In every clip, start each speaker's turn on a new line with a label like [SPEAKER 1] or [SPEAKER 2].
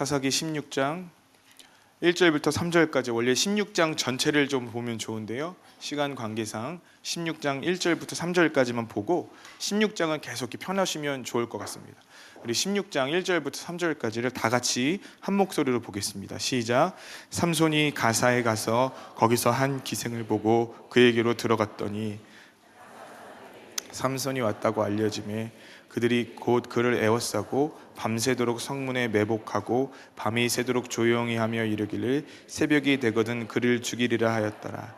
[SPEAKER 1] 사사기 16장 1절부터 3절까지, 원래 16장 전체를 좀 보면 좋은데요, 시간 관계상 16장 1절부터 3절까지만 보고 16장은 계속 이렇게 펴나시면 좋을 것 같습니다. 우리 16장 1절부터 3절까지를 다 같이 한 목소리로 보겠습니다. 시작. 삼손이 가사에 가서 거기서 한 기생을 보고 그에게로 들어갔더니 삼손이 왔다고 알려지매 그들이 곧 그를 에워싸고 밤새도록 성문에 매복하고 밤이 새도록 조용히 하며 이르기를 새벽이 되거든 그를 죽이리라 하였더라.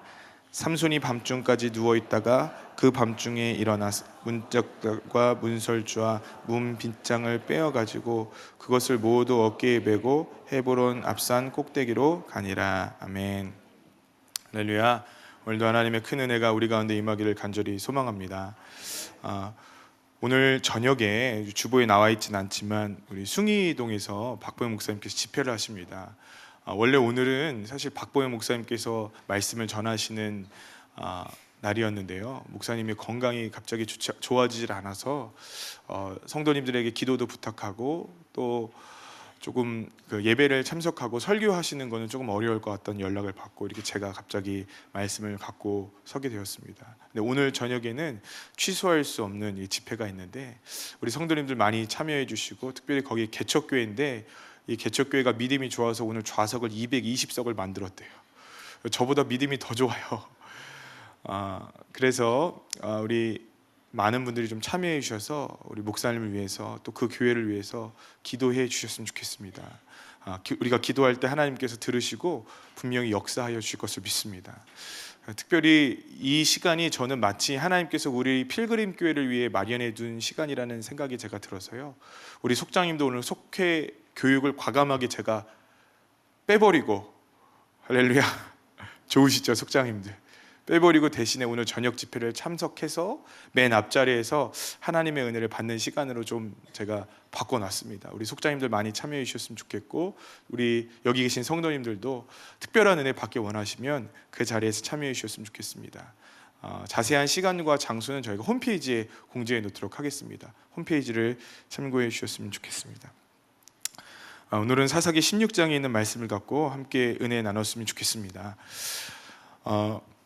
[SPEAKER 1] 삼손이 밤중까지 누워있다가 그 밤중에 일어나 문짝과 문설주와 문 빗장을 빼어가지고 그것을 모두 어깨에 메고 헤브론 앞산 꼭대기로 가니라. 아멘. 할렐루야. 오늘도 하나님의 큰 은혜가 우리 가운데 임하기를 간절히 소망합니다. 오늘 저녁에 주보에 나와 있진 않지만 우리 숭이동에서 박보영 목사님께서 집회를 하십니다. 원래 오늘은 사실 박보영 목사님께서 말씀을 전하시는 날이었는데요, 목사님이 건강이 갑자기 좋아지질 않아서 성도님들에게 기도도 부탁하고 또 조금 그 예배를 참석하고 설교하시는 거는 조금 어려울 것 같다는 연락을 받고 이렇게 제가 갑자기 말씀을 갖고 서게 되었습니다. 근데 오늘 저녁에는 취소할 수 없는 이 집회가 있는데 우리 성도님들 많이 참여해 주시고, 특별히 거기 개척교회인데 이 개척교회가 믿음이 좋아서 오늘 좌석을 220석을 만들었대요. 저보다 믿음이 더 좋아요. 그래서 우리 많은 분들이 좀 참여해 주셔서 우리 목사님을 위해서 또 그 교회를 위해서 기도해 주셨으면 좋겠습니다. 우리가 기도할 때 하나님께서 들으시고 분명히 역사하여 주실 것을 믿습니다. 특별히 이 시간이 저는 마치 하나님께서 우리 필그림 교회를 위해 마련해 둔 시간이라는 생각이 제가 들어서요, 우리 속장님도 오늘 속회 교육을 과감하게 제가 빼버리고, 할렐루야, 좋으시죠 속장님들? 빼버리고 대신에 오늘 저녁 집회를 참석해서 맨 앞자리에서 하나님의 은혜를 받는 시간으로 좀 제가 바꿔놨습니다. 우리 속장님들 많이 참여해 주셨으면 좋겠고, 우리 여기 계신 성도님들도 특별한 은혜 받기 원하시면 그 자리에서 참여해 주셨으면 좋겠습니다. 자세한 시간과 장소는 저희가 홈페이지에 공지해 놓도록 하겠습니다. 홈페이지를 참고해 주셨으면 좋겠습니다. 오늘은 사사기 16장에 있는 말씀을 갖고 함께 은혜 나눴으면 좋겠습니다.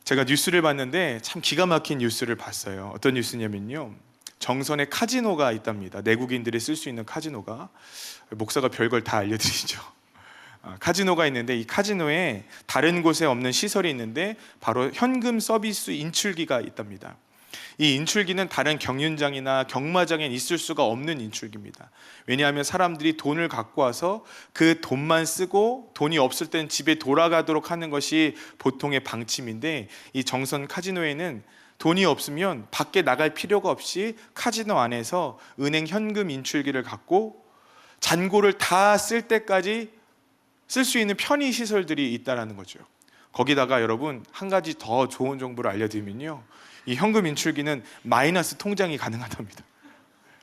[SPEAKER 1] 제가 뉴스를 봤는데 참 기가 막힌 뉴스를 봤어요. 어떤 뉴스냐면요, 정선에 카지노가 있답니다. 내국인들이 쓸 수 있는 카지노가. 목사가 별걸 다 알려드리죠. 카지노가 있는데 이 카지노에 다른 곳에 없는 시설이 있는데 바로 현금 서비스 인출기가 있답니다. 이 인출기는 다른 경륜장이나 경마장에 있을 수가 없는 인출기입니다. 왜냐하면 사람들이 돈을 갖고 와서 그 돈만 쓰고 돈이 없을 땐 집에 돌아가도록 하는 것이 보통의 방침인데, 이 정선 카지노에는 돈이 없으면 밖에 나갈 필요가 없이 카지노 안에서 은행 현금 인출기를 갖고 잔고를 다 쓸 때까지 쓸 수 있는 편의 시설들이 있다는 거죠. 거기다가 여러분 한 가지 더 좋은 정보를 알려드리면요, 이 현금 인출기는 마이너스 통장이 가능하답니다.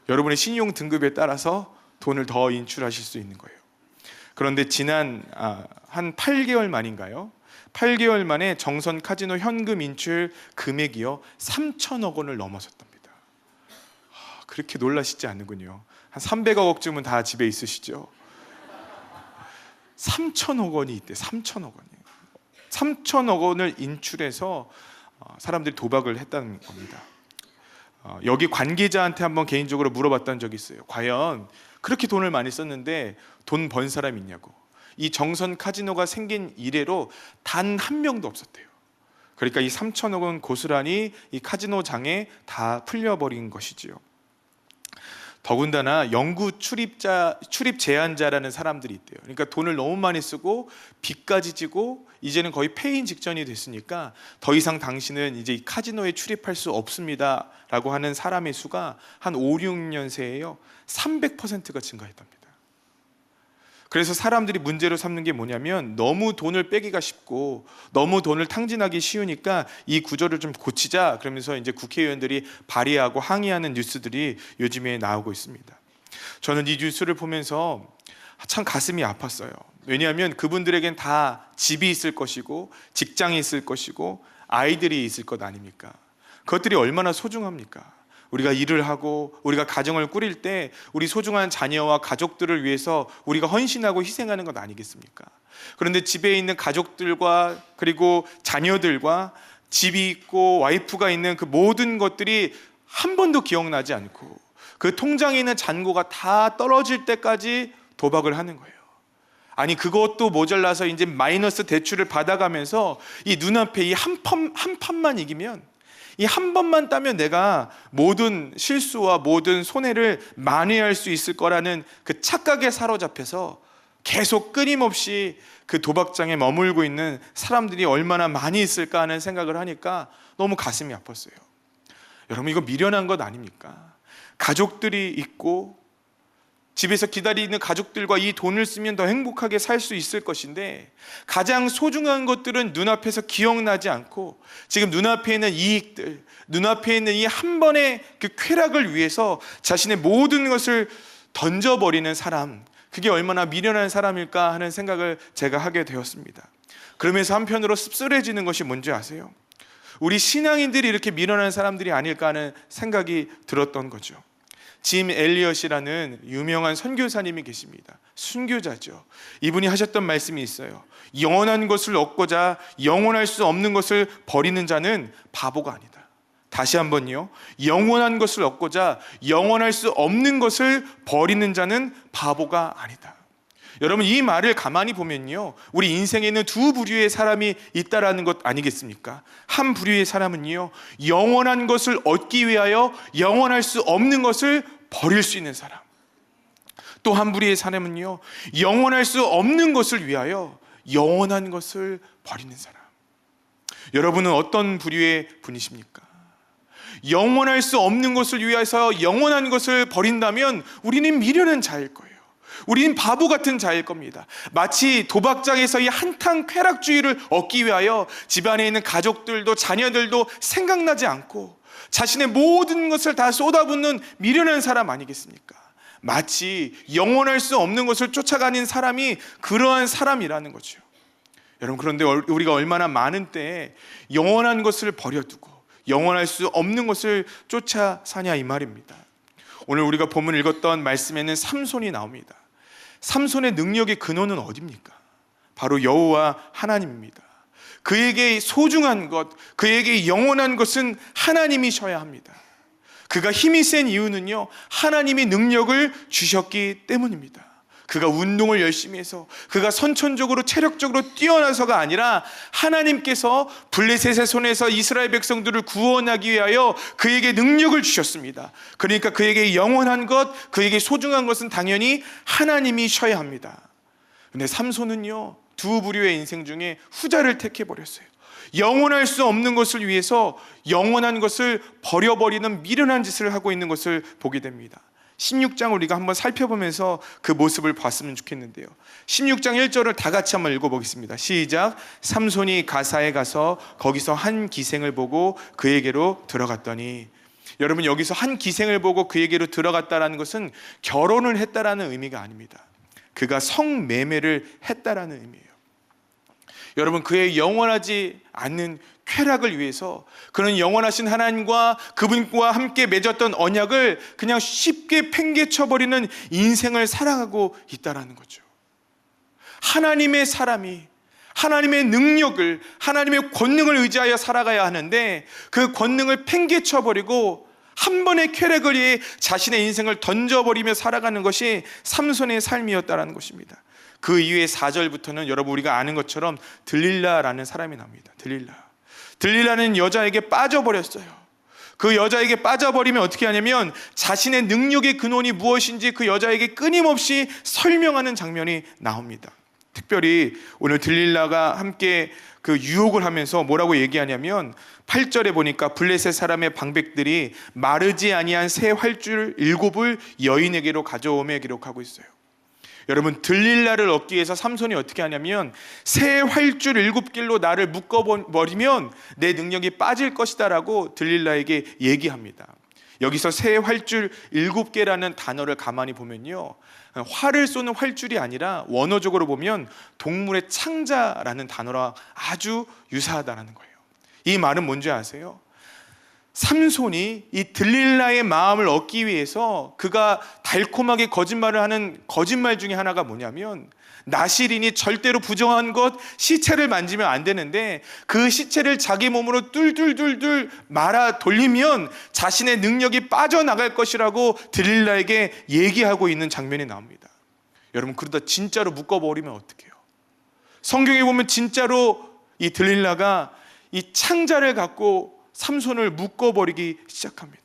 [SPEAKER 1] 여러분의 신용 등급에 따라서 돈을 더 인출하실 수 있는 거예요. 그런데 지난 한 8개월 만인가요? 8개월 만에 정선 카지노 현금 인출 금액이요 3천억 원을 넘어섰답니다. 그렇게 놀라시지 않는군요. 한 300억쯤은 다 집에 있으시죠? 3천억 원이 있대. 3천억 원이에요. 3천억 원을 인출해서 사람들이 도박을 했다는 겁니다. 여기 관계자한테 한번 개인적으로 물어봤던 적이 있어요. 과연 그렇게 돈을 많이 썼는데 돈 번 사람이 있냐고. 이 정선 카지노가 생긴 이래로 단 한 명도 없었대요. 그러니까 이 3천억 원 고스란히 이 카지노장에 다 풀려버린 것이지요. 더군다나 영구 출입 제한자라는 사람들이 있대요. 그러니까 돈을 너무 많이 쓰고 빚까지 지고 이제는 거의 폐인 직전이 됐으니까 더 이상 당신은 이제 이 카지노에 출입할 수 없습니다 라고 하는 사람의 수가 한 5, 6년 새에요 300%가 증가했답니다. 그래서 사람들이 문제로 삼는 게 뭐냐면, 너무 돈을 빼기가 쉽고 너무 돈을 탕진하기 쉬우니까 이 구조를 좀 고치자 그러면서 이제 국회의원들이 발의하고 항의하는 뉴스들이 요즘에 나오고 있습니다. 저는 이 뉴스를 보면서 참 가슴이 아팠어요. 왜냐하면 그분들에겐 다 집이 있을 것이고 직장이 있을 것이고 아이들이 있을 것 아닙니까? 그것들이 얼마나 소중합니까? 우리가 일을 하고 우리가 가정을 꾸릴 때 우리 소중한 자녀와 가족들을 위해서 우리가 헌신하고 희생하는 것 아니겠습니까? 그런데 집에 있는 가족들과 그리고 자녀들과 집이 있고 와이프가 있는 그 모든 것들이 한 번도 기억나지 않고 그 통장에 있는 잔고가 다 떨어질 때까지 도박을 하는 거예요. 아니, 그것도 모자라서 이제 마이너스 대출을 받아가면서 이 눈앞에 이 한 판만 이기면, 이 한 번만 따면 내가 모든 실수와 모든 손해를 만회할 수 있을 거라는 그 착각에 사로잡혀서 계속 끊임없이 그 도박장에 머물고 있는 사람들이 얼마나 많이 있을까 하는 생각을 하니까 너무 가슴이 아팠어요. 여러분, 이거 미련한 것 아닙니까? 가족들이 있고 집에서 기다리는 가족들과 이 돈을 쓰면 더 행복하게 살 수 있을 것인데, 가장 소중한 것들은 눈앞에서 기억나지 않고 지금 눈앞에 있는 이익들, 눈앞에 있는 이 한 번의 그 쾌락을 위해서 자신의 모든 것을 던져버리는 사람, 그게 얼마나 미련한 사람일까 하는 생각을 제가 하게 되었습니다. 그러면서 한편으로 씁쓸해지는 것이 뭔지 아세요? 우리 신앙인들이 이렇게 미련한 사람들이 아닐까 하는 생각이 들었던 거죠. 짐 엘리엇이라는 유명한 선교사님이 계십니다. 순교자죠. 이분이 하셨던 말씀이 있어요. 영원한 것을 얻고자 영원할 수 없는 것을 버리는 자는 바보가 아니다. 다시 한번요. 영원한 것을 얻고자 영원할 수 없는 것을 버리는 자는 바보가 아니다. 여러분, 이 말을 가만히 보면요, 우리 인생에 있는 두 부류의 사람이 있다라는 것 아니겠습니까? 한 부류의 사람은요, 영원한 것을 얻기 위하여 영원할 수 없는 것을 버릴 수 있는 사람. 또 한 부류의 사람은요, 영원할 수 없는 것을 위하여 영원한 것을 버리는 사람. 여러분은 어떤 부류의 분이십니까? 영원할 수 없는 것을 위해서 영원한 것을 버린다면 우리는 미련한 자일 거예요. 우리는 바보 같은 자일 겁니다. 마치 도박장에서 이 한탕 쾌락주의를 얻기 위하여 집안에 있는 가족들도 자녀들도 생각나지 않고 자신의 모든 것을 다 쏟아붓는 미련한 사람 아니겠습니까? 마치 영원할 수 없는 것을 쫓아가는 사람이 그러한 사람이라는 거죠. 여러분, 그런데 우리가 얼마나 많은 때에 영원한 것을 버려두고 영원할 수 없는 것을 쫓아 사냐 이 말입니다. 오늘 우리가 본문 읽었던 말씀에는 삼손이 나옵니다. 삼손의 능력의 근원은 어디입니까? 바로 여호와 하나님입니다. 그에게 소중한 것, 그에게 영원한 것은 하나님이셔야 합니다. 그가 힘이 센 이유는요, 하나님이 능력을 주셨기 때문입니다. 그가 운동을 열심히 해서 그가 선천적으로 체력적으로 뛰어나서가 아니라 하나님께서 블레셋의 손에서 이스라엘 백성들을 구원하기 위하여 그에게 능력을 주셨습니다. 그러니까 그에게 영원한 것, 그에게 소중한 것은 당연히 하나님이셔야 합니다. 그런데 삼손은요, 두 부류의 인생 중에 후자를 택해버렸어요. 영원할 수 없는 것을 위해서 영원한 것을 버려버리는 미련한 짓을 하고 있는 것을 보게 됩니다. 16장 우리가 한번 살펴보면서 그 모습을 봤으면 좋겠는데요. 16장 1절을 다 같이 한번 읽어보겠습니다. 시작. 삼손이 가사에 가서 거기서 한 기생을 보고 그에게로 들어갔더니, 여러분, 여기서 한 기생을 보고 그에게로 들어갔다라는 것은 결혼을 했다라는 의미가 아닙니다. 그가 성매매를 했다라는 의미예요. 여러분, 그의 영원하지 않는 쾌락을 위해서 그는 영원하신 하나님과 그분과 함께 맺었던 언약을 그냥 쉽게 팽개쳐버리는 인생을 살아가고 있다는 거죠. 하나님의 사람이 하나님의 능력을, 하나님의 권능을 의지하여 살아가야 하는데 그 권능을 팽개쳐버리고 한 번의 쾌락을 위해 자신의 인생을 던져버리며 살아가는 것이 삼손의 삶이었다는 것입니다. 그 이후에 4절부터는 여러분 우리가 아는 것처럼 들릴라라는 사람이 나옵니다. 들릴라는 여자에게 빠져버렸어요. 그 여자에게 빠져버리면 어떻게 하냐면 자신의 능력의 근원이 무엇인지 그 여자에게 끊임없이 설명하는 장면이 나옵니다. 특별히 오늘 들릴라가 함께 그 유혹을 하면서 뭐라고 얘기하냐면 8절에 보니까 블레셋 사람의 방백들이 마르지 아니한 새 활줄 7을 여인에게로 가져오며 기록하고 있어요. 여러분, 들릴라를 얻기 위해서 삼손이 어떻게 하냐면 새 활줄 7길로 나를 묶어버리면 내 능력이 빠질 것이다 라고 들릴라에게 얘기합니다. 여기서 새 활줄 7개라는 단어를 가만히 보면요, 활을 쏘는 활줄이 아니라 원어적으로 보면 동물의 창자라는 단어랑 아주 유사하다는 거예요. 이 말은 뭔지 아세요? 삼손이 이 들릴라의 마음을 얻기 위해서 그가 달콤하게 거짓말을 하는 거짓말 중에 하나가 뭐냐면, 나실인이 절대로 부정한 것, 시체를 만지면 안 되는데 그 시체를 자기 몸으로 뚫뚫뚫뚫 말아 돌리면 자신의 능력이 빠져나갈 것이라고 들릴라에게 얘기하고 있는 장면이 나옵니다. 여러분, 그러다 진짜로 묶어버리면 어떡해요? 성경에 보면 진짜로 이 들릴라가 이 창자를 갖고 삼손을 묶어버리기 시작합니다.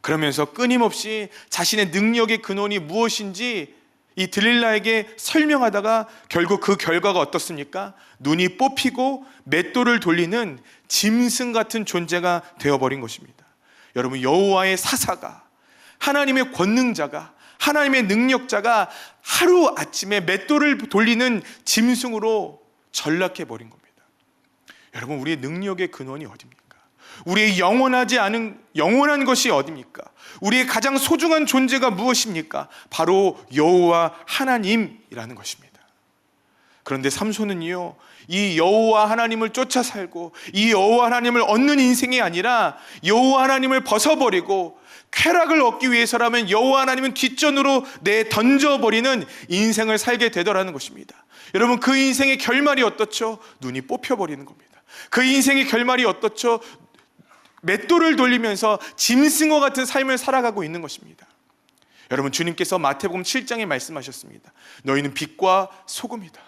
[SPEAKER 1] 그러면서 끊임없이 자신의 능력의 근원이 무엇인지 이 들릴라에게 설명하다가 결국 그 결과가 어떻습니까? 눈이 뽑히고 맷돌을 돌리는 짐승 같은 존재가 되어버린 것입니다. 여러분, 여호와의 사사가, 하나님의 권능자가, 하나님의 능력자가 하루아침에 맷돌을 돌리는 짐승으로 전락해버린 겁니다. 여러분, 우리의 능력의 근원이 어디입니까? 우리의 영원하지 않은 영원한 것이 어디입니까? 우리의 가장 소중한 존재가 무엇입니까? 바로 여호와 하나님이라는 것입니다. 그런데 삼손은요, 이 여호와 하나님을 쫓아 살고 이 여호와 하나님을 얻는 인생이 아니라 여호와 하나님을 벗어버리고 쾌락을 얻기 위해서라면 여호와 하나님은 뒷전으로 내던져버리는 인생을 살게 되더라는 것입니다. 여러분, 그 인생의 결말이 어떻죠? 눈이 뽑혀버리는 겁니다. 그 인생의 결말이 어떻죠? 맷돌을 돌리면서 짐승과 같은 삶을 살아가고 있는 것입니다. 여러분, 주님께서 마태복음 7장에 말씀하셨습니다. 너희는 빛과 소금이다.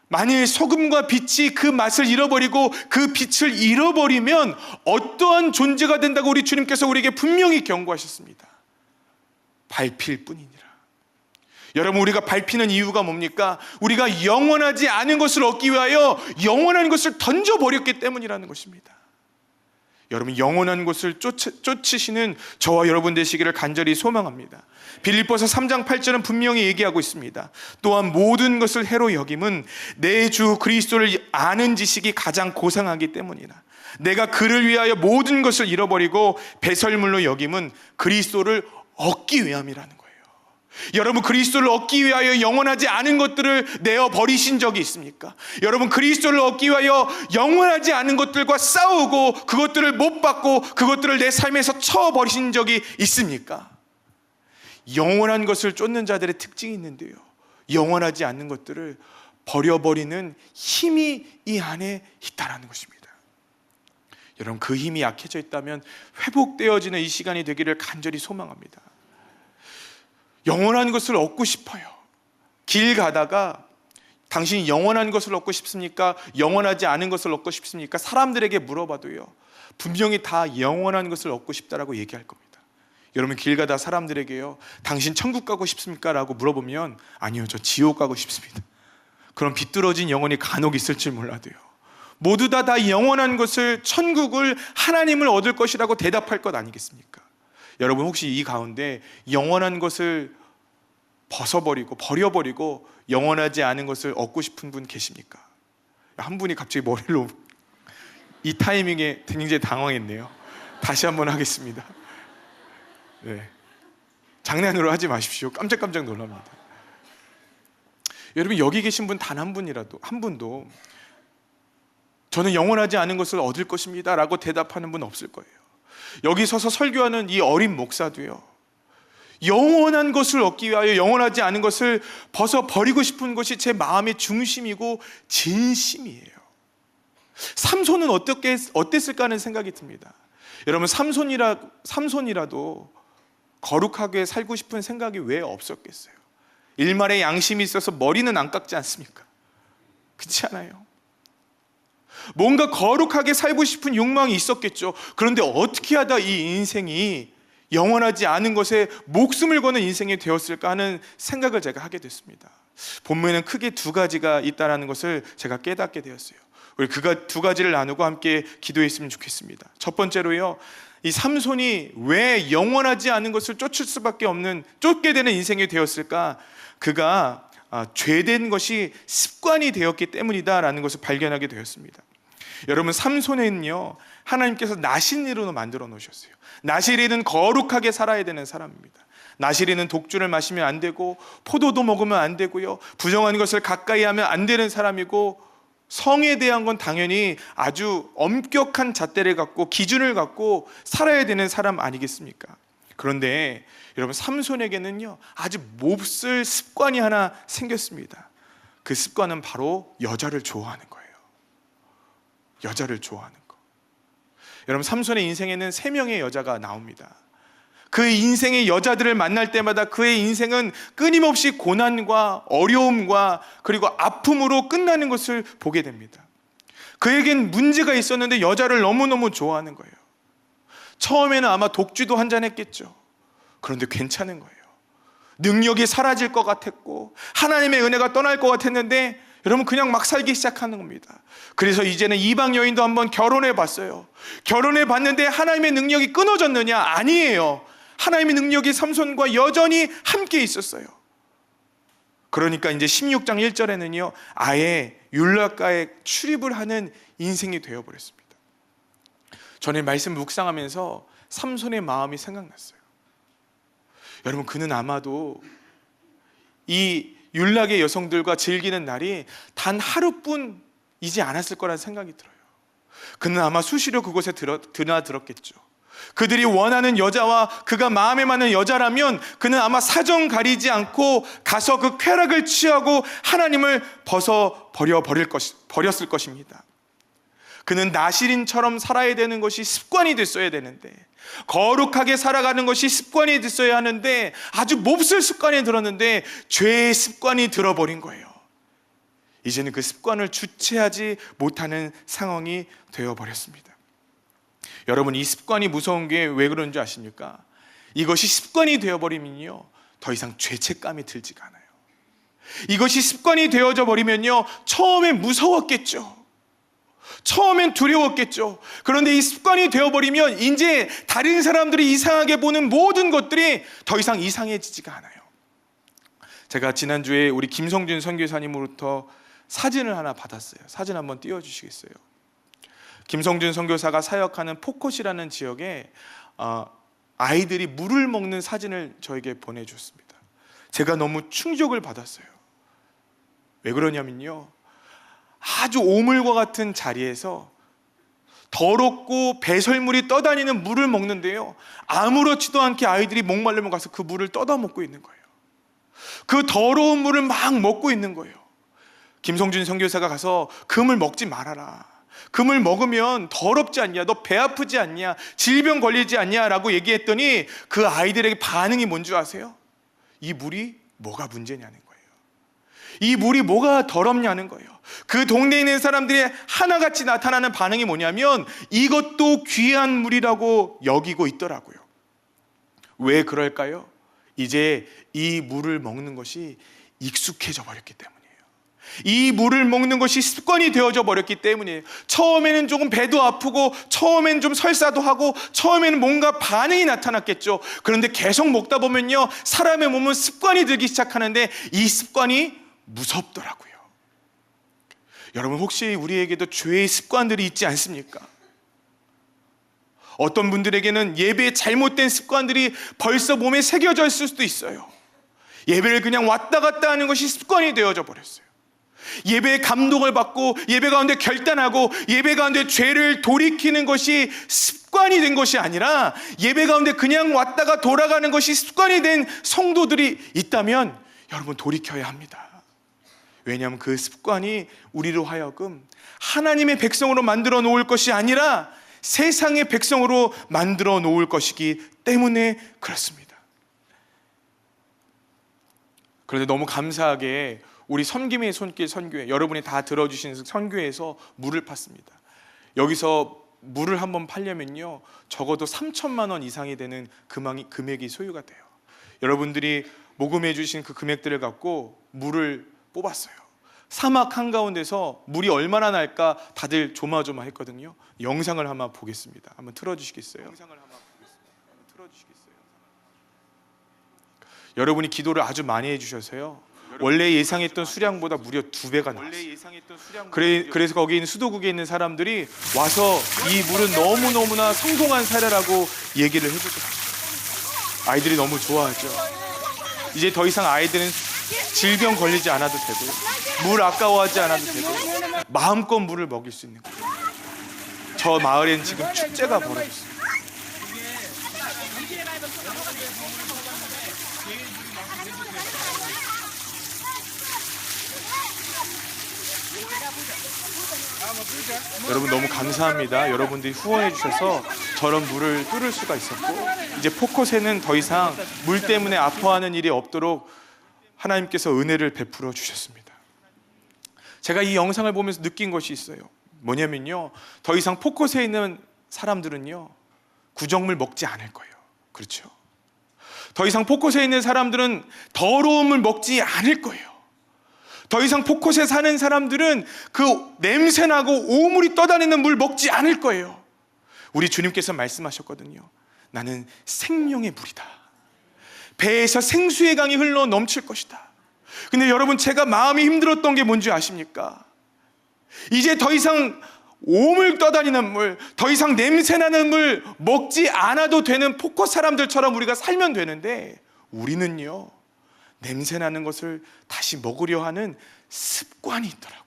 [SPEAKER 1] 만일 소금과 빛이 그 맛을 잃어버리고 그 빛을 잃어버리면 어떠한 존재가 된다고 우리 주님께서 우리에게 분명히 경고하셨습니다. 밟힐 뿐이니라. 여러분, 우리가 밟히는 이유가 뭡니까? 우리가 영원하지 않은 것을 얻기 위하여 영원한 것을 던져버렸기 때문이라는 것입니다. 여러분, 영원한 것을 쫓으시는 저와 여러분 되시기를 간절히 소망합니다. 빌립보서 3장 8절은 분명히 얘기하고 있습니다. 또한 모든 것을 해로 여김은 내 주 그리스도를 아는 지식이 가장 고상하기 때문이라. 내가 그를 위하여 모든 것을 잃어버리고 배설물로 여김은 그리스도를 얻기 위함이라는 거예요. 여러분, 그리스도를 얻기 위하여 영원하지 않은 것들을 내어 버리신 적이 있습니까? 여러분, 그리스도를 얻기 위하여 영원하지 않은 것들과 싸우고 그것들을 못 받고 그것들을 내 삶에서 쳐버리신 적이 있습니까? 영원한 것을 쫓는 자들의 특징이 있는데요, 영원하지 않는 것들을 버려버리는 힘이 이 안에 있다는 것입니다. 여러분, 그 힘이 약해져 있다면 회복되어지는 이 시간이 되기를 간절히 소망합니다. 영원한 것을 얻고 싶어요. 길 가다가 당신이 영원한 것을 얻고 싶습니까? 영원하지 않은 것을 얻고 싶습니까? 사람들에게 물어봐도요, 분명히 다 영원한 것을 얻고 싶다라고 얘기할 겁니다. 여러분, 길 가다 사람들에게요, 당신 천국 가고 싶습니까? 라고 물어보면 아니요, 저 지옥 가고 싶습니다. 그럼 비뚤어진 영혼이 간혹 있을 줄 몰라도요, 모두 다 영원한 것을, 천국을, 하나님을 얻을 것이라고 대답할 것 아니겠습니까? 여러분, 혹시 이 가운데 영원한 것을 벗어버리고 버려버리고 영원하지 않은 것을 얻고 싶은 분 계십니까? 한 분이 갑자기 머리로, 이 타이밍에 굉장히 당황했네요. 다시 한번 하겠습니다. 네. 장난으로 하지 마십시오. 깜짝깜짝 놀랍니다. 여러분, 여기 계신 분 단 한 분이라도, 한 분도 저는 영원하지 않은 것을 얻을 것입니다 라고 대답하는 분 없을 거예요. 여기 서서 설교하는 이 어린 목사도요, 영원한 것을 얻기 위하여 영원하지 않은 것을 벗어버리고 싶은 것이 제 마음의 중심이고 진심이에요. 삼손은 어땠을까 하는 생각이 듭니다. 여러분, 삼손이라도 거룩하게 살고 싶은 생각이 왜 없었겠어요? 일말의 양심이 있어서 머리는 안 깎지 않습니까? 그렇지 않아요? 뭔가 거룩하게 살고 싶은 욕망이 있었겠죠. 그런데 어떻게 하다 이 인생이 영원하지 않은 것에 목숨을 거는 인생이 되었을까 하는 생각을 제가 하게 됐습니다. 본문에는 크게 두 가지가 있다는 것을 제가 깨닫게 되었어요. 우리 그 두 가지를 나누고 함께 기도했으면 좋겠습니다. 첫 번째로요, 이 삼손이 왜 영원하지 않은 것을 쫓을 수밖에 없는, 쫓게 되는 인생이 되었을까? 그가 죄된 것이 습관이 되었기 때문이다라는 것을 발견하게 되었습니다. 여러분, 삼손은요, 하나님께서 나실인으로 만들어 놓으셨어요. 나실인은 거룩하게 살아야 되는 사람입니다. 나실인은 독주를 마시면 안 되고 포도도 먹으면 안 되고요, 부정한 것을 가까이 하면 안 되는 사람이고 성에 대한 건 당연히 아주 엄격한 잣대를 갖고 기준을 갖고 살아야 되는 사람 아니겠습니까? 그런데 여러분, 삼손에게는요 아주 몹쓸 습관이 하나 생겼습니다. 그 습관은 바로 여자를 좋아하는 거예요. 여자를 좋아하는 거. 여러분, 삼손의 인생에는 3명의 여자가 나옵니다. 그 인생의 여자들을 만날 때마다 그의 인생은 끊임없이 고난과 어려움과 그리고 아픔으로 끝나는 것을 보게 됩니다. 그에겐 문제가 있었는데 여자를 너무너무 좋아하는 거예요. 처음에는 아마 독주도 한잔 했겠죠. 그런데 괜찮은 거예요. 능력이 사라질 것 같았고 하나님의 은혜가 떠날 것 같았는데 여러분, 그냥 막 살기 시작하는 겁니다. 그래서 이제는 이방 여인도 한번 결혼해 봤어요. 결혼해 봤는데 하나님의 능력이 끊어졌느냐? 아니에요. 하나님의 능력이 삼손과 여전히 함께 있었어요. 그러니까 이제 16장 1절에는요 아예 율라가에 출입을 하는 인생이 되어버렸습니다. 저는 말씀 묵상하면서 삼손의 마음이 생각났어요. 여러분, 그는 아마도 이 율락의 여성들과 즐기는 날이 단 하루뿐이지 않았을 거라는 생각이 들어요. 그는 아마 수시로 그곳에 드나들었겠죠. 그들이 원하는 여자와 그가 마음에 맞는 여자라면 그는 아마 사정 가리지 않고 가서 그 쾌락을 취하고 하나님을 버렸을 것입니다. 그는 나실인처럼 살아야 되는 것이 습관이 됐어야 되는데, 거룩하게 살아가는 것이 습관이 됐어야 하는데 아주 몹쓸 습관이 들었는데 죄의 습관이 들어버린 거예요. 이제는 그 습관을 주체하지 못하는 상황이 되어버렸습니다. 여러분, 이 습관이 무서운 게 왜 그런지 아십니까? 이것이 습관이 되어버리면요 더 이상 죄책감이 들지가 않아요. 이것이 습관이 되어져 버리면요 처음엔 무서웠겠죠. 처음엔 두려웠겠죠. 그런데 이 습관이 되어버리면 이제 다른 사람들이 이상하게 보는 모든 것들이 더 이상 이상해지지가 않아요. 제가 지난주에 우리 김성준 선교사님으로부터 사진을 하나 받았어요. 사진 한번 띄워주시겠어요? 김성준 선교사가 사역하는 포컷이라는 지역에 아이들이 물을 먹는 사진을 저에게 보내줬습니다. 제가 너무 충격을 받았어요. 왜 그러냐면요, 아주 오물과 같은 자리에서 더럽고 배설물이 떠다니는 물을 먹는데요, 아무렇지도 않게 아이들이 목마르면 가서 그 물을 떠다 먹고 있는 거예요. 그 더러운 물을 막 먹고 있는 거예요. 김성준 선교사가 가서 그 물 먹지 말아라, 그 물 먹으면 더럽지 않냐, 너 배 아프지 않냐, 질병 걸리지 않냐 라고 얘기했더니 그 아이들에게 반응이 뭔지 아세요? 이 물이 뭐가 문제냐는 거예요. 이 물이 뭐가 더럽냐는 거예요. 그 동네에 있는 사람들이 하나같이 나타나는 반응이 뭐냐면 이것도 귀한 물이라고 여기고 있더라고요. 왜 그럴까요? 이제 이 물을 먹는 것이 익숙해져 버렸기 때문이에요. 이 물을 먹는 것이 습관이 되어져 버렸기 때문이에요. 처음에는 조금 배도 아프고 처음에는 좀 설사도 하고 처음에는 뭔가 반응이 나타났겠죠. 그런데 계속 먹다 보면요 사람의 몸은 습관이 들기 시작하는데 이 습관이 무섭더라고요. 여러분, 혹시 우리에게도 죄의 습관들이 있지 않습니까? 어떤 분들에게는 예배의 잘못된 습관들이 벌써 몸에 새겨져 있을 수도 있어요. 예배를 그냥 왔다 갔다 하는 것이 습관이 되어져 버렸어요. 예배의 감동을 받고 예배 가운데 결단하고 예배 가운데 죄를 돌이키는 것이 습관이 된 것이 아니라 예배 가운데 그냥 왔다가 돌아가는 것이 습관이 된 성도들이 있다면 여러분, 돌이켜야 합니다. 왜냐하면 그 습관이 우리로 하여금 하나님의 백성으로 만들어 놓을 것이 아니라 세상의 백성으로 만들어 놓을 것이기 때문에 그렇습니다. 그런데 너무 감사하게 우리 섬김의 손길 선교회, 여러분이 다 들어주신 선교회에서 물을 팠습니다. 여기서 물을 한번 팔려면요 적어도 3천만 원 이상이 되는 금액이 소요가 돼요. 여러분들이 모금해 주신 그 금액들을 갖고 물을 뽑았어요. 사막 한가운데서 물이 얼마나 날까 다들 조마조마했거든요. 영상을 한번 보겠습니다. 한번 틀어주시겠어요? 여러분이 기도를 아주 많이 해주셔서요 원래 예상했던 수량보다 무려 2배가 나왔어요. 그래서 거기 있는 수도국에 있는 사람들이 와서 이 물은 너무너무나 성공한 사례라고 얘기를 해주더라고요. 아이들이 너무 좋아하죠. 이제 더 이상 아이들은 질병 걸리지 않아도 되고 물 아까워하지 않아도 되고 마음껏 물을 먹일 수 있는 거예요. 저 마을엔 지금 축제가 벌어졌어요. 여러분 너무 감사합니다. 여러분들이 후원해 주셔서 저런 물을 뚫을 수가 있었고, 이제 포커새는 더 이상 물 때문에 아파하는 일이 없도록 하나님께서 은혜를 베풀어 주셨습니다. 제가 이 영상을 보면서 느낀 것이 있어요. 뭐냐면요, 더 이상 포커새에 있는 사람들은요 구정물 먹지 않을 거예요. 그렇죠? 더 이상 포커새에 있는 사람들은 더러운 물 먹지 않을 거예요. 더 이상 포커스에 사는 사람들은 그 냄새나고 오물이 떠다니는 물 먹지 않을 거예요. 우리 주님께서 말씀하셨거든요. 나는 생명의 물이다. 배에서 생수의 강이 흘러 넘칠 것이다. 근데 여러분, 제가 마음이 힘들었던 게 뭔지 아십니까? 이제 더 이상 오물 떠다니는 물, 더 이상 냄새나는 물 먹지 않아도 되는 포커스 사람들처럼 우리가 살면 되는데, 우리는요 냄새나는 것을 다시 먹으려 하는 습관이 있더라고요.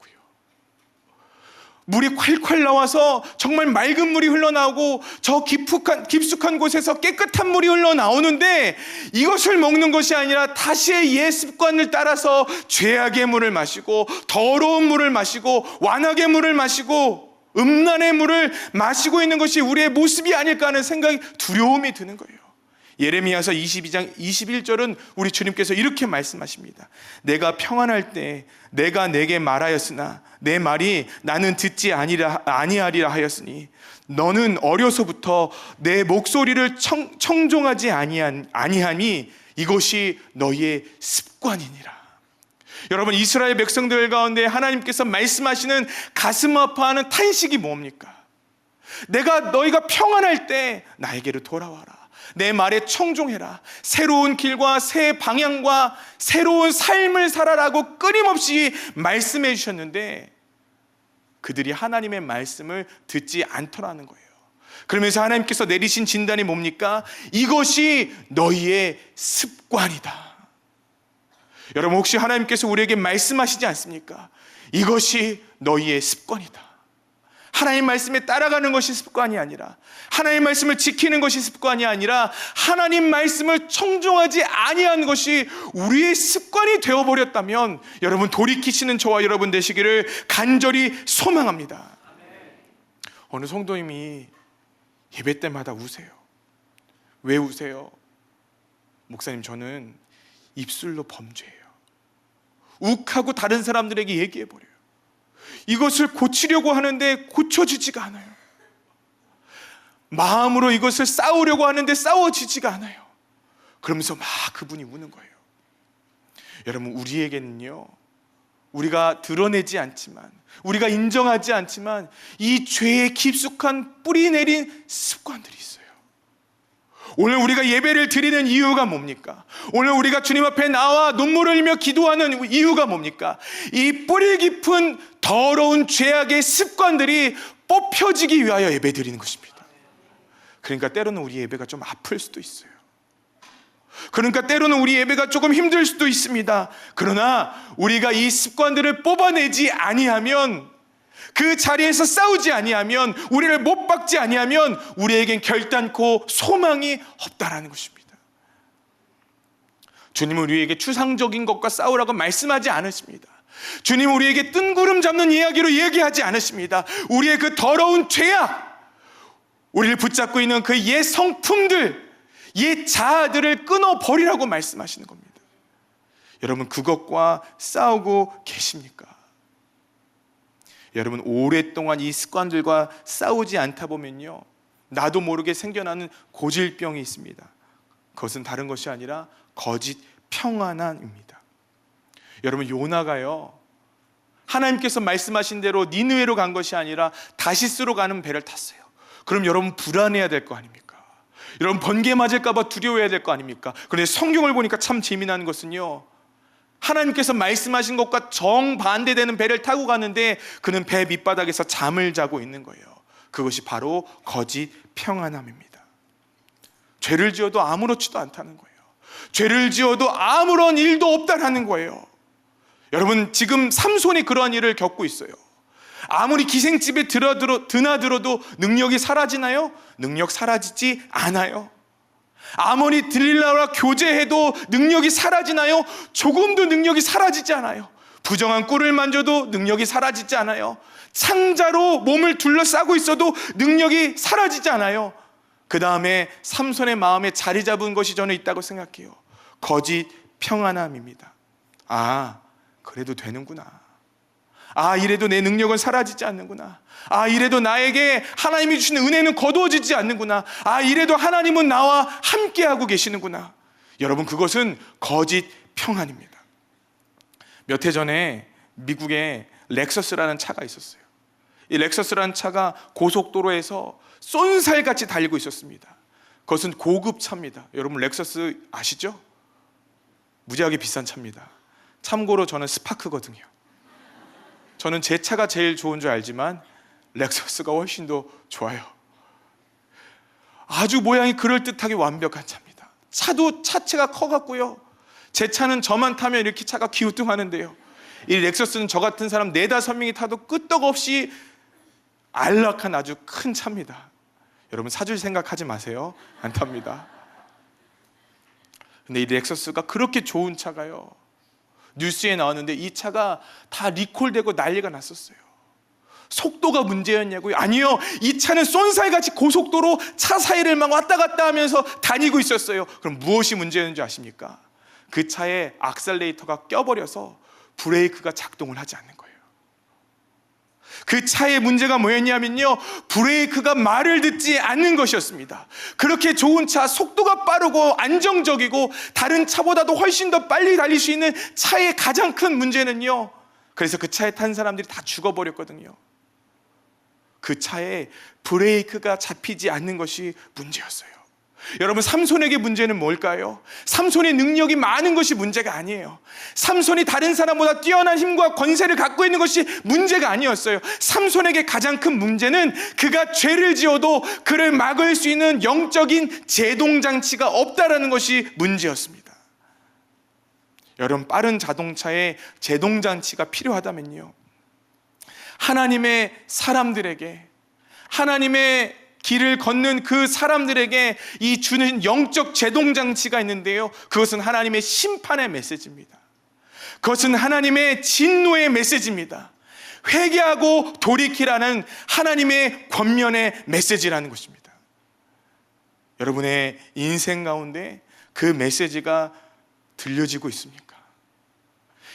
[SPEAKER 1] 물이 콸콸 나와서 정말 맑은 물이 흘러나오고 저 깊숙한 곳에서 깨끗한 물이 흘러나오는데, 이것을 먹는 것이 아니라 다시의 옛 습관을 따라서 죄악의 물을 마시고 더러운 물을 마시고 완악의 물을 마시고 음란의 물을 마시고 있는 것이 우리의 모습이 아닐까 하는 생각이, 두려움이 드는 거예요. 예레미야서 22장 21절은 우리 주님께서 이렇게 말씀하십니다. 내가 평안할 때 내가 내게 말하였으나 내 말이 나는 듣지 아니하리라 하였으니 너는 어려서부터 내 목소리를 청종하지 아니하니 이것이 너희의 습관이니라. 여러분, 이스라엘 백성들 가운데 하나님께서 말씀하시는 가슴 아파하는 탄식이 뭡니까? 너희가 평안할 때 나에게로 돌아와라. 내 말에 청종해라. 새로운 길과 새 방향과 새로운 삶을 살아라고 끊임없이 말씀해 주셨는데, 그들이 하나님의 말씀을 듣지 않더라는 거예요. 그러면서 하나님께서 내리신 진단이 뭡니까? 이것이 너희의 습관이다. 여러분, 혹시 하나님께서 우리에게 말씀하시지 않습니까? 이것이 너희의 습관이다. 하나님 말씀에 따라가는 것이 습관이 아니라, 하나님 말씀을 지키는 것이 습관이 아니라, 하나님 말씀을 청종하지 아니한 것이 우리의 습관이 되어버렸다면, 여러분 돌이키시는 저와 여러분 되시기를 간절히 소망합니다. 어느 성도님이 예배 때마다 우세요. 왜 우세요? 목사님, 저는 입술로 범죄해요. 욱하고 다른 사람들에게 얘기해버려요. 이것을 고치려고 하는데 고쳐지지가 않아요. 마음으로 이것을 싸우려고 하는데 싸워지지가 않아요. 그러면서 막 그분이 우는 거예요. 여러분, 우리에게는요, 우리가 드러내지 않지만, 우리가 인정하지 않지만 이 죄의 깊숙한 뿌리 내린 습관들이 있어요. 오늘 우리가 예배를 드리는 이유가 뭡니까? 오늘 우리가 주님 앞에 나와 눈물을 흘리며 기도하는 이유가 뭡니까? 이 뿌리 깊은 더러운 죄악의 습관들이 뽑혀지기 위하여 예배 드리는 것입니다. 그러니까 때로는 우리 예배가 좀 아플 수도 있어요. 그러니까 때로는 우리 예배가 조금 힘들 수도 있습니다. 그러나 우리가 이 습관들을 뽑아내지 아니하면, 그 자리에서 싸우지 아니하면, 우리를 못 박지 아니하면 우리에겐 결단코 소망이 없다라는 것입니다. 주님은 우리에게 추상적인 것과 싸우라고 말씀하지 않으십니다. 주님은 우리에게 뜬구름 잡는 이야기로 얘기하지 않으십니다. 우리의 그 더러운 죄악, 우리를 붙잡고 있는 그 옛 성품들, 옛 자아들을 끊어버리라고 말씀하시는 겁니다. 여러분, 그것과 싸우고 계십니까? 여러분, 오랫동안 이 습관들과 싸우지 않다 보면요, 나도 모르게 생겨나는 고질병이 있습니다. 그것은 다른 것이 아니라 거짓 평안함입니다. 여러분, 요나가요, 하나님께서 말씀하신 대로 니느웨로 간 것이 아니라 다시스로 가는 배를 탔어요. 그럼 여러분 불안해야 될 거 아닙니까? 여러분 번개 맞을까 봐 두려워해야 될 거 아닙니까? 그런데 성경을 보니까 참 재미난 것은요, 하나님께서 말씀하신 것과 정반대되는 배를 타고 가는데 그는 배 밑바닥에서 잠을 자고 있는 거예요. 그것이 바로 거짓 평안함입니다. 죄를 지어도 아무렇지도 않다는 거예요. 죄를 지어도 아무런 일도 없다라는 거예요. 여러분, 지금 삼손이 그러한 일을 겪고 있어요. 아무리 기생집에 드나들어도 능력이 사라지나요? 능력 사라지지 않아요. 아무리 들릴라와 교제해도 능력이 사라지나요? 조금도 능력이 사라지지 않아요. 부정한 꿀을 만져도 능력이 사라지지 않아요. 창자로 몸을 둘러싸고 있어도 능력이 사라지지 않아요. 그 다음에 삼손의 마음에 자리 잡은 것이 저는 있다고 생각해요. 거짓 평안함입니다. 아, 그래도 되는구나. 아, 이래도 내 능력은 사라지지 않는구나. 아, 이래도 나에게 하나님이 주시는 은혜는 거두어지지 않는구나. 아, 이래도 하나님은 나와 함께하고 계시는구나. 여러분, 그것은 거짓 평안입니다. 몇 해 전에 미국에 렉서스라는 차가 있었어요. 이 렉서스라는 차가 고속도로에서 쏜살같이 달리고 있었습니다. 그것은 고급 차입니다. 여러분, 렉서스 아시죠? 무지하게 비싼 차입니다. 참고로 저는 스파크거든요. 저는 제 차가 제일 좋은 줄 알지만 렉서스가 훨씬 더 좋아요. 아주 모양이 그럴듯하게 완벽한 차입니다. 차도 차체가 커갖고요, 제 차는 저만 타면 이렇게 차가 기우뚱하는데요, 이 렉서스는 저 같은 사람 4-5명이 타도 끄떡없이 안락한 아주 큰 차입니다. 여러분, 사줄 생각하지 마세요. 안 탑니다. 근데 이 렉서스가 그렇게 좋은 차가요, 뉴스에 나왔는데 이 차가 다 리콜되고 난리가 났었어요. 속도가 문제였냐고요? 아니요, 이 차는 쏜살같이 고속도로 차 사이를 막 왔다 갔다 하면서 다니고 있었어요. 그럼 무엇이 문제였는지 아십니까? 그 차에 악셀레이터가 껴버려서 브레이크가 작동을 하지 않는 거예요. 그 차의 문제가 뭐였냐면요, 브레이크가 말을 듣지 않는 것이었습니다. 그렇게 좋은 차, 속도가 빠르고 안정적이고 다른 차보다도 훨씬 더 빨리 달릴 수 있는 차의 가장 큰 문제는요, 그래서 그 차에 탄 사람들이 다 죽어버렸거든요. 그 차에 브레이크가 잡히지 않는 것이 문제였어요. 여러분, 삼손에게 문제는 뭘까요? 삼손의 능력이 많은 것이 문제가 아니에요. 삼손이 다른 사람보다 뛰어난 힘과 권세를 갖고 있는 것이 문제가 아니었어요. 삼손에게 가장 큰 문제는 그가 죄를 지어도 그를 막을 수 있는 영적인 제동장치가 없다라는 것이 문제였습니다. 여러분, 빠른 자동차에 제동장치가 필요하다면요, 하나님의 사람들에게, 하나님의 길을 걷는 그 사람들에게 이 주는 영적 제동장치가 있는데요, 그것은 하나님의 심판의 메시지입니다. 그것은 하나님의 진노의 메시지입니다. 회개하고 돌이키라는 하나님의 권면의 메시지라는 것입니다. 여러분의 인생 가운데 그 메시지가 들려지고 있습니까?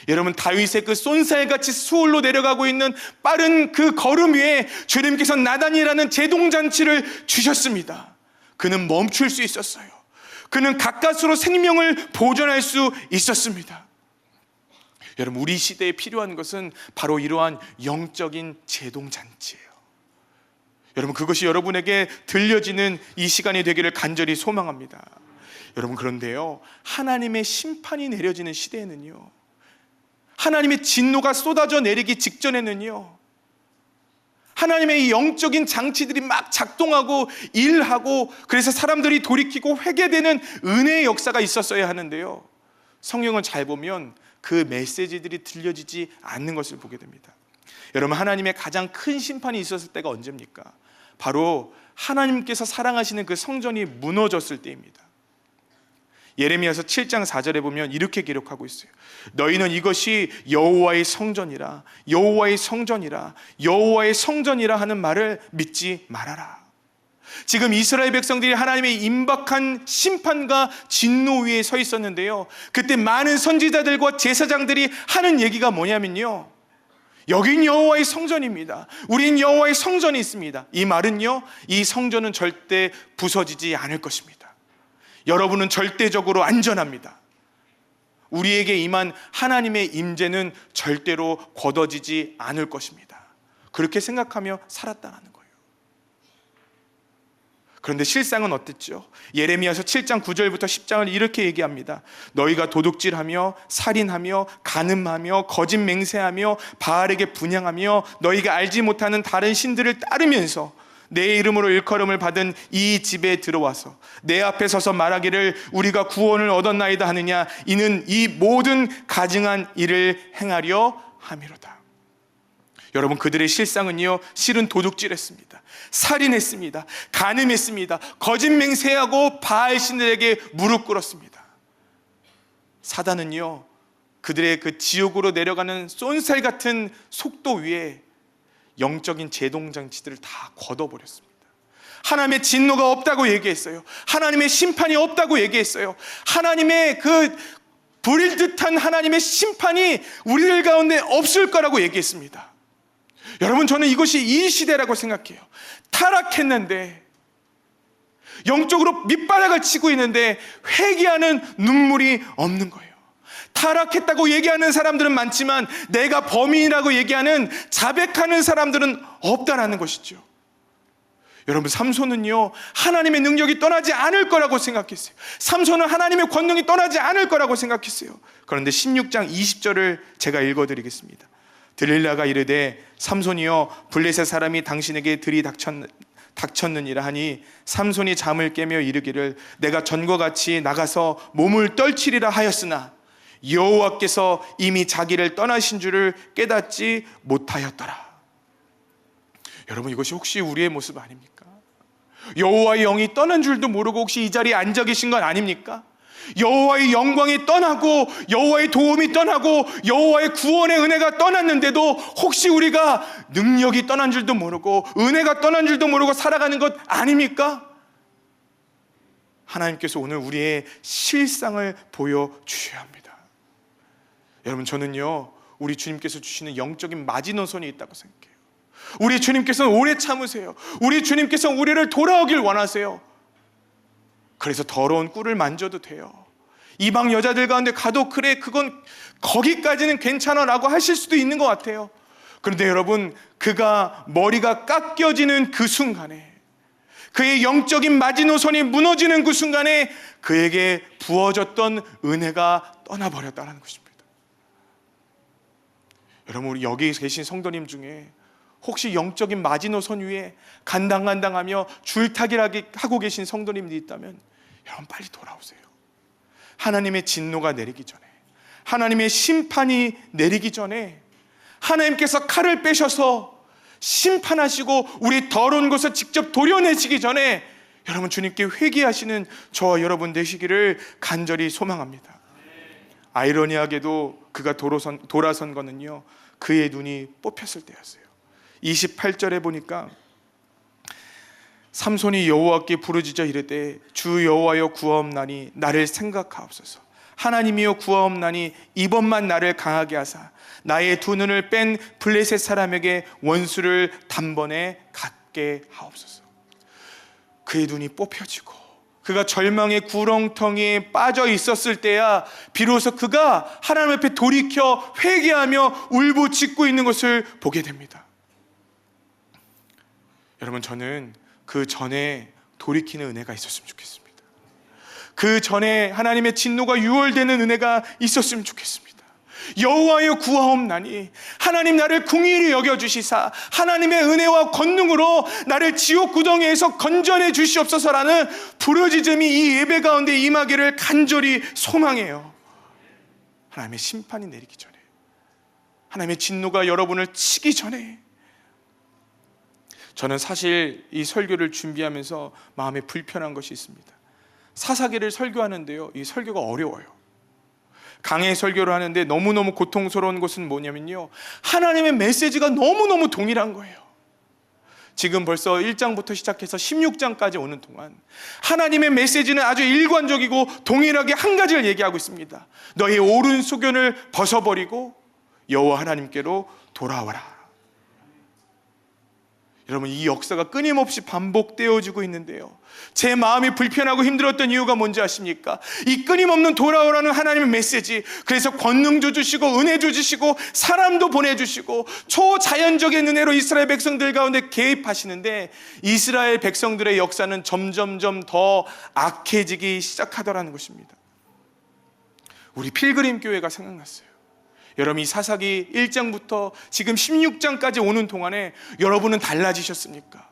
[SPEAKER 1] 여러분, 다윗의 그 쏜살같이 수월로 내려가고 있는 빠른 그 걸음 위에 주님께서 나단이라는 제동장치를 주셨습니다. 그는 멈출 수 있었어요. 그는 가까스로 생명을 보존할 수 있었습니다. 여러분, 우리 시대에 필요한 것은 바로 이러한 영적인 제동장치예요. 여러분, 그것이 여러분에게 들려지는 이 시간이 되기를 간절히 소망합니다. 여러분, 그런데요, 하나님의 심판이 내려지는 시대에는요, 하나님의 진노가 쏟아져 내리기 직전에는요, 하나님의 이 영적인 장치들이 막 작동하고 일하고, 그래서 사람들이 돌이키고 회개되는 은혜의 역사가 있었어야 하는데요, 성경을 잘 보면 그 메시지들이 들려지지 않는 것을 보게 됩니다. 여러분, 하나님의 가장 큰 심판이 있었을 때가 언제입니까? 바로 하나님께서 사랑하시는 그 성전이 무너졌을 때입니다. 예레미야서 7장 4절에 보면 이렇게 기록하고 있어요. 너희는 이것이 여호와의 성전이라, 여호와의 성전이라, 여호와의 성전이라 하는 말을 믿지 말아라. 지금 이스라엘 백성들이 하나님의 임박한 심판과 진노 위에 서 있었는데요, 그때 많은 선지자들과 제사장들이 하는 얘기가 뭐냐면요, 여긴 여호와의 성전입니다. 우린 여호와의 성전이 있습니다. 이 말은요, 이 성전은 절대 부서지지 않을 것입니다. 여러분은 절대적으로 안전합니다. 우리에게 임한 하나님의 임재는 절대로 거둬지지 않을 것입니다. 그렇게 생각하며 살았다는 거예요. 그런데 실상은 어땠죠? 예레미야서 7장 9절부터 10장을 이렇게 얘기합니다. 너희가 도둑질하며 살인하며 간음하며 거짓 맹세하며 바알에게 분향하며 너희가 알지 못하는 다른 신들을 따르면서 내 이름으로 일컬음을 받은 이 집에 들어와서 내 앞에 서서 말하기를 우리가 구원을 얻었나이다 하느냐, 이는 이 모든 가증한 일을 행하려 함이로다. 여러분, 그들의 실상은요, 실은 도둑질했습니다. 살인했습니다. 간음했습니다. 거짓 맹세하고 바알 신들에게 무릎 꿇었습니다. 사단은요, 그들의 그 지옥으로 내려가는 쏜살 같은 속도 위에 영적인 제동장치들을 다 걷어버렸습니다. 하나님의 진노가 없다고 얘기했어요. 하나님의 심판이 없다고 얘기했어요. 하나님의 그 불일 듯한 하나님의 심판이 우리들 가운데 없을 거라고 얘기했습니다. 여러분, 저는 이것이 이 시대라고 생각해요. 타락했는데, 영적으로 밑바닥을 치고 있는데 회개하는 눈물이 없는 거예요. 타락했다고 얘기하는 사람들은 많지만 내가 범인이라고 얘기하는 자백하는 사람들은 없다라는 것이죠. 여러분, 삼손은요, 하나님의 능력이 떠나지 않을 거라고 생각했어요. 삼손은 하나님의 권능이 떠나지 않을 거라고 생각했어요. 그런데 16장 20절을 제가 읽어드리겠습니다. 들릴라가 이르되 삼손이여, 블레셋 사람이 당신에게 닥쳤느니라 하니 삼손이 잠을 깨며 이르기를 내가 전과 같이 나가서 몸을 떨치리라 하였으나 여호와께서 이미 자기를 떠나신 줄을 깨닫지 못하였더라. 여러분, 이것이 혹시 우리의 모습 아닙니까? 여호와의 영이 떠난 줄도 모르고 혹시 이 자리에 앉아 계신 건 아닙니까? 여호와의 영광이 떠나고 여호와의 도움이 떠나고 여호와의 구원의 은혜가 떠났는데도 혹시 우리가 능력이 떠난 줄도 모르고 은혜가 떠난 줄도 모르고 살아가는 것 아닙니까? 하나님께서 오늘 우리의 실상을 보여주셔야 합니다. 여러분, 저는요, 우리 주님께서 주시는 영적인 마지노선이 있다고 생각해요. 우리 주님께서는 오래 참으세요. 우리 주님께서 우리를 돌아오길 원하세요. 그래서 더러운 꿀을 만져도 돼요. 이방 여자들 가운데 가도 그래, 그건 거기까지는 괜찮아 라고 하실 수도 있는 것 같아요. 그런데 여러분, 그가 머리가 깎여지는 그 순간에, 그의 영적인 마지노선이 무너지는 그 순간에 그에게 부어졌던 은혜가 떠나버렸다는 것입니다. 여러분, 우리 여기 계신 성도님 중에 혹시 영적인 마지노선 위에 간당간당하며 줄타기를 하고 계신 성도님들이 있다면 여러분, 빨리 돌아오세요. 하나님의 진노가 내리기 전에, 하나님의 심판이 내리기 전에, 하나님께서 칼을 빼셔서 심판하시고 우리 더러운 것을 직접 도려내시기 전에 여러분, 주님께 회개하시는 저와 여러분 되시기를 간절히 소망합니다. 아이러니하게도 그가 돌아선 거는요, 그의 눈이 뽑혔을 때였어요. 28절에 보니까 삼손이 여호와께 부르짖어 이르되 주 여호와여 구하옵나니 나를 생각하옵소서. 하나님이여 구하옵나니 이번만 나를 강하게 하사 나의 두 눈을 뺀 블레셋 사람에게 원수를 단번에 갖게 하옵소서. 그의 눈이 뽑혀지고 그가 절망의 구렁텅이에 빠져 있었을 때야 비로소 그가 하나님 앞에 돌이켜 회개하며 울부짖고 있는 것을 보게 됩니다. 여러분, 저는 그 전에 돌이키는 은혜가 있었으면 좋겠습니다. 그 전에 하나님의 진노가 유월되는 은혜가 있었으면 좋겠습니다. 여호와여 구하옵나니 하나님 나를 긍휼히 여겨주시사 하나님의 은혜와 권능으로 나를 지옥 구덩이에서 건져내 주시옵소서라는 부르짖음이 이 예배 가운데 임하기를 간절히 소망해요. 하나님의 심판이 내리기 전에, 하나님의 진노가 여러분을 치기 전에, 저는 사실 이 설교를 준비하면서 마음에 불편한 것이 있습니다. 사사기를 설교하는데요, 이 설교가 어려워요. 강해 설교를 하는데 너무너무 고통스러운 것은 뭐냐면요, 하나님의 메시지가 너무너무 동일한 거예요. 지금 벌써 1장부터 시작해서 16장까지 오는 동안 하나님의 메시지는 아주 일관적이고 동일하게 한 가지를 얘기하고 있습니다. 너의 옳은 소견을 벗어버리고 여호와 하나님께로 돌아와라. 여러분, 이 역사가 끊임없이 반복되어지고 있는데요, 제 마음이 불편하고 힘들었던 이유가 뭔지 아십니까? 이 끊임없는 돌아오라는 하나님의 메시지, 그래서 권능도 주시고 은혜도 주시고 사람도 보내주시고 초자연적인 은혜로 이스라엘 백성들 가운데 개입하시는데 이스라엘 백성들의 역사는 점점점 더 악해지기 시작하더라는 것입니다. 우리 필그림 교회가 생각났어요. 여러분, 이 사사기 1장부터 지금 16장까지 오는 동안에 여러분은 달라지셨습니까?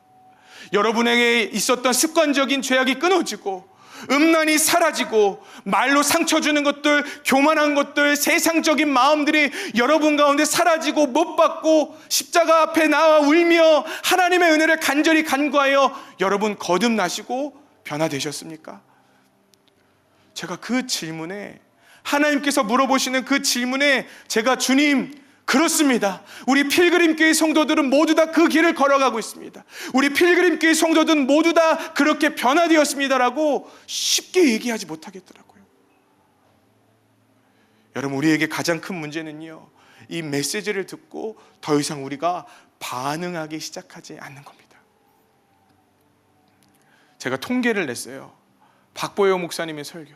[SPEAKER 1] 여러분에게 있었던 습관적인 죄악이 끊어지고 음란이 사라지고 말로 상처 주는 것들, 교만한 것들, 세상적인 마음들이 여러분 가운데 사라지고 못 받고 십자가 앞에 나와 울며 하나님의 은혜를 간절히 간구하여 여러분 거듭나시고 변화되셨습니까? 제가 그 질문에, 하나님께서 물어보시는 그 질문에 제가 주님, 그렇습니다. 우리 필그림교회 성도들은 모두 다 그 길을 걸어가고 있습니다. 우리 필그림교회 성도들은 모두 다 그렇게 변화되었습니다라고 쉽게 얘기하지 못하겠더라고요. 여러분, 우리에게 가장 큰 문제는요, 이 메시지를 듣고 더 이상 우리가 반응하기 시작하지 않는 겁니다. 제가 통계를 냈어요. 박보여 목사님의 설교,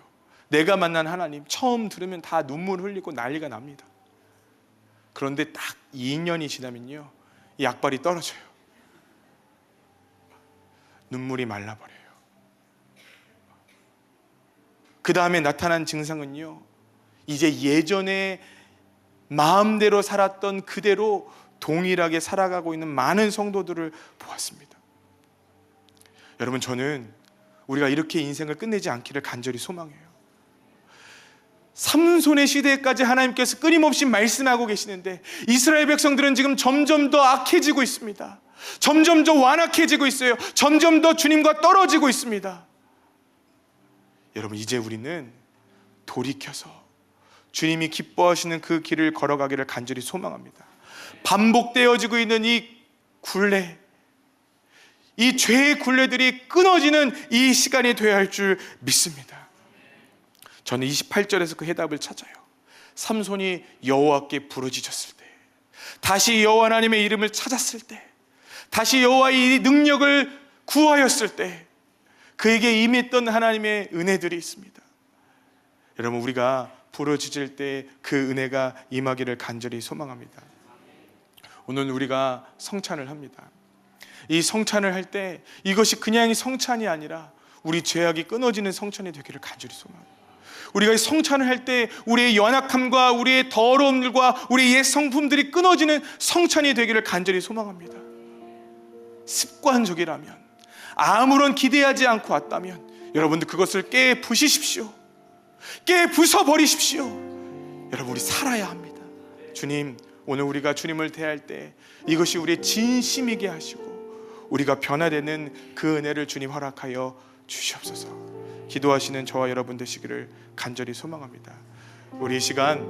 [SPEAKER 1] 내가 만난 하나님, 처음 들으면 다 눈물 흘리고 난리가 납니다. 그런데 딱 2년이 지나면요, 이 약발이 떨어져요. 눈물이 말라버려요. 그 다음에 나타난 증상은요, 이제 예전에 마음대로 살았던 그대로 동일하게 살아가고 있는 많은 성도들을 보았습니다. 여러분, 저는 우리가 이렇게 인생을 끝내지 않기를 간절히 소망해요. 삼손의 시대까지 하나님께서 끊임없이 말씀하고 계시는데 이스라엘 백성들은 지금 점점 더 악해지고 있습니다. 점점 더 완악해지고 있어요. 점점 더 주님과 떨어지고 있습니다. 여러분, 이제 우리는 돌이켜서 주님이 기뻐하시는 그 길을 걸어가기를 간절히 소망합니다. 반복되어지고 있는 이 굴레, 이 죄의 굴레들이 끊어지는 이 시간이 되어야 할 줄 믿습니다. 저는 28절에서 그 해답을 찾아요. 삼손이 여호와께 부르짖었을 때, 다시 여호와 하나님의 이름을 찾았을 때, 다시 여호와의 능력을 구하였을 때 그에게 임했던 하나님의 은혜들이 있습니다. 여러분, 우리가 부르짖을 때 그 은혜가 임하기를 간절히 소망합니다. 오늘 우리가 성찬을 합니다. 이 성찬을 할 때 이것이 그냥 성찬이 아니라 우리 죄악이 끊어지는 성찬이 되기를 간절히 소망합니다. 우리가 이 성찬을 할 때 우리의 연약함과 우리의 더러움들과 우리의 옛 성품들이 끊어지는 성찬이 되기를 간절히 소망합니다. 습관적이라면, 아무런 기대하지 않고 왔다면 여러분들 그것을 깨 부시십시오. 깨 부숴버리십시오. 여러분, 우리 살아야 합니다. 주님, 오늘 우리가 주님을 대할 때 이것이 우리의 진심이게 하시고 우리가 변화되는 그 은혜를 주님 허락하여 주시옵소서. 기도하시는 저와 여러분 되시기를 간절히 소망합니다. 우리 이 시간